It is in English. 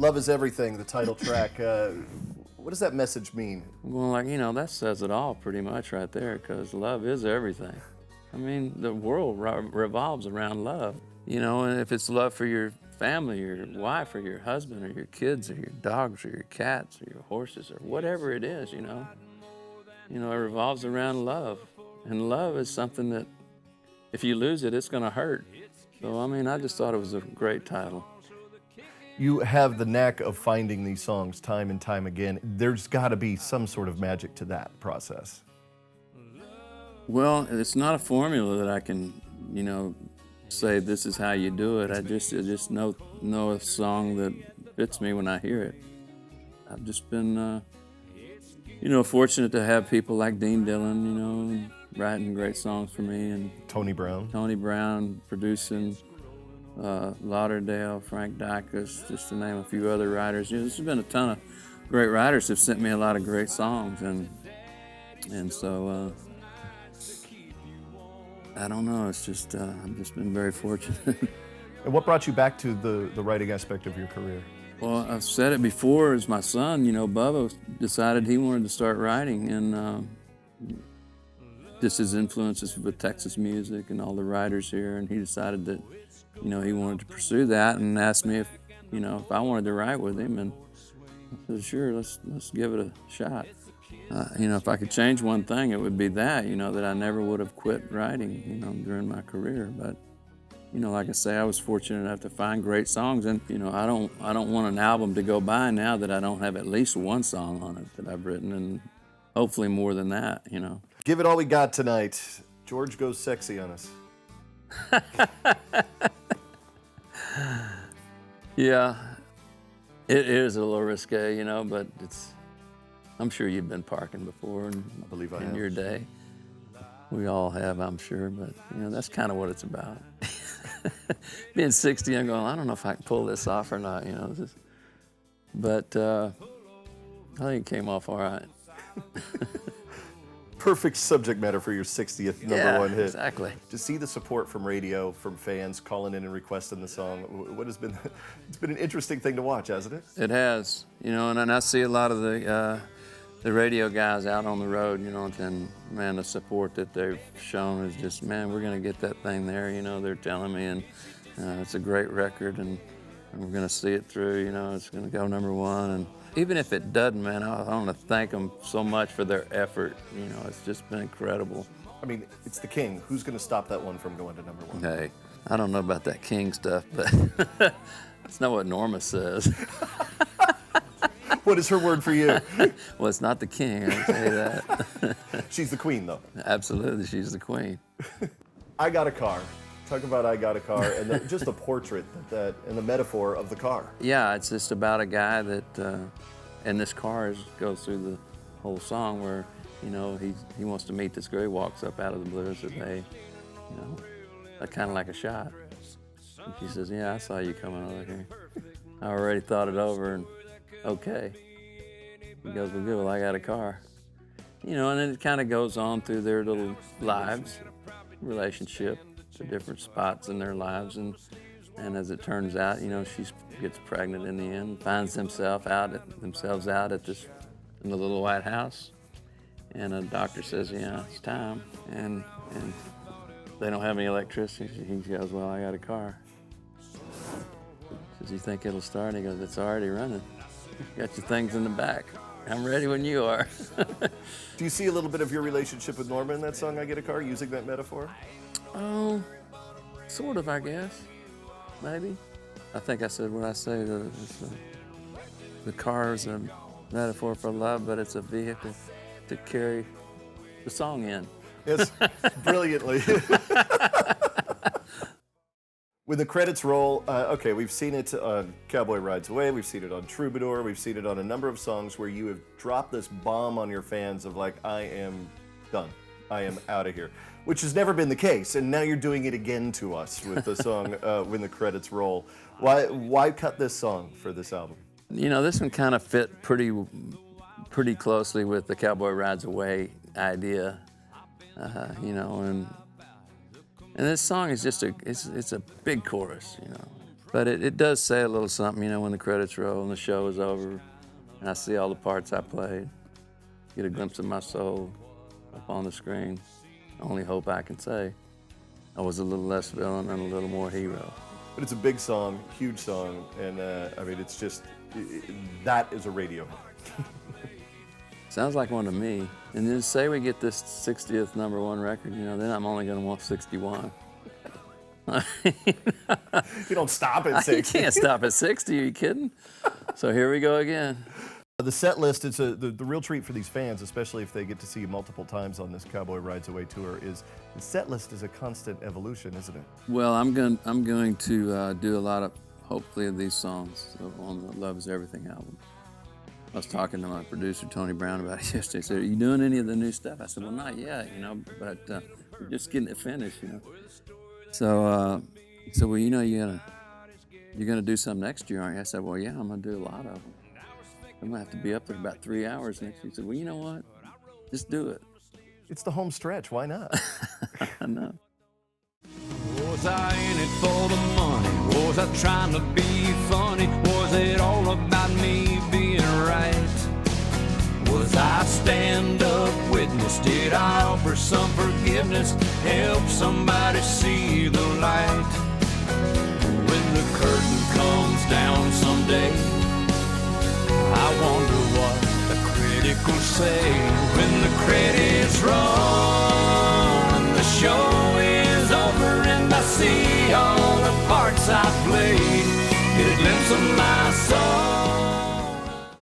Love is Everything, the title track. What does that message mean? Well, like, you know, that says it all pretty much right there, because love is everything. I mean, the world revolves around love, you know, and if it's love for your family, or your wife, or your husband, or your kids, or your dogs, or your cats, or your horses, or whatever it is, you know, it revolves around love. And love is something that if you lose it, it's gonna hurt. So, I mean, I just thought it was a great title. You have the knack of finding these songs time and time again. There's got to be some sort of magic to that process. Well, it's not a formula that I can, say this is how you do it. I just know a song that fits me when I hear it. I've just been, fortunate to have people like Dean Dillon, writing great songs for me, and Tony Brown producing. Lauderdale, Frank Dacus, just to name a few other writers. There's been a ton of great writers who've sent me a lot of great songs, and so I don't know. It's just I've just been very fortunate. And what brought you back to the writing aspect of your career? Well, I've said it before. As my son, Bubba decided he wanted to start writing, and just his influences with Texas music and all the writers here, and he decided that. He wanted to pursue that, and asked me if I wanted to write with him, and I said, sure, let's give it a shot. If I could change one thing, it would be that, that I never would have quit writing, during my career. But, like I say, I was fortunate enough to find great songs, and, I don't want an album to go by now that I don't have at least one song on it that I've written, and hopefully more than that, Give it all we got tonight. George goes sexy on us. Yeah, it is a little risque, but I'm sure you've been parking before I believe I in have. Your day. We all have, I'm sure, but that's kind of what it's about. Being 60, I'm going, I don't know if I can pull this off or not, but I think it came off all right. Perfect subject matter for your 60th number one hit. Exactly. To see the support from radio, from fans calling in and requesting the song, it's been an interesting thing to watch, hasn't it? It has, and I see a lot of the radio guys out on the road, and man, the support that they've shown is just, man, we're gonna get that thing there, they're telling me, and it's a great record, and we're gonna see it through, it's gonna go number one, and even if it doesn't, man, I want to thank them so much for their effort. It's just been incredible. I mean, it's the King. Who's going to stop that one from going to number one? Hey, I don't know about that King stuff, but that's not what Norma says. What is her word for you? Well, it's not the King, I can tell you that. She's the Queen, though. Absolutely, she's the Queen. I Got a Car. Talk about I Got a Car, and just a portrait and the metaphor of the car. Yeah, it's just about a guy that, and this car goes through the whole song where, he wants to meet this girl. He walks up out of the blue and says, hey, kind of like a shot. And she says, yeah, I saw you coming over here. I already thought it over, and okay. He goes, well, good, well, I got a car. And then it kind of goes on through their little lives, relationship, to different spots in their lives, and as it turns out, she gets pregnant in the end, finds themselves out at this in the little white house, and a doctor says, yeah, it's time, and they don't have any electricity. He goes, well, I got a car. Says, you think it'll start? He goes, it's already running. Got your things in the back. I'm ready when you are. Do you see a little bit of your relationship with Norma in that song, I Get a Car, using that metaphor? Oh, sort of, I guess. Maybe. I think I said what I say. The car is a metaphor for love, but it's a vehicle to carry the song in. Yes, brilliantly. When the credits roll, okay, we've seen it on Cowboy Rides Away, we've seen it on Troubadour, we've seen it on a number of songs where you have dropped this bomb on your fans of like, I am done. I am out of here, which has never been the case, and now you're doing it again to us with the song When the Credits Roll. Why cut this song for this album? This one kind of fit pretty closely with the Cowboy Rides Away idea, and this song is just it's a big chorus, But it does say a little something, you know, when the credits roll and the show is over, and I see all the parts I played, get a glimpse of my soul up on the screen. Only hope I can say I was a little less villain and a little more hero. But it's a big song, huge song, and I mean, it's just, that is a radio hit. Sounds like one to me. And then say we get this 60th #1 record, you know, then I'm only gonna want 61. You don't stop at 60. You can't stop at 60, are you kidding? So here we go again. The set list is the real treat for these fans, especially if they get to see you multiple times on this Cowboy Rides Away tour. Is the set list is a constant evolution, isn't it? Well, I'm going to do a lot of, hopefully, of these songs on the Love Is Everything album. I was talking to my producer, Tony Brown, about it yesterday. He said, are you doing any of the new stuff? I said, well, not yet, you know, but we're just getting it finished, you know. So he said, well, you know, you're gonna do some next year, aren't you? I said, well, yeah, I'm gonna do a lot of them. I'm gonna have to be up there about 3 hours next year. He said, well, you know what? Just do it. It's the home stretch. Why not? I know. Was I in it for the money? Was I trying to be funny? Was it all about me being right? Was I stand-up witness? Did I offer some forgiveness? Help somebody see the light? When the curtain comes down someday, I wonder what the critic will say. When the credits roll and the show is over and I see all the parts I played, get a glimpse of my soul.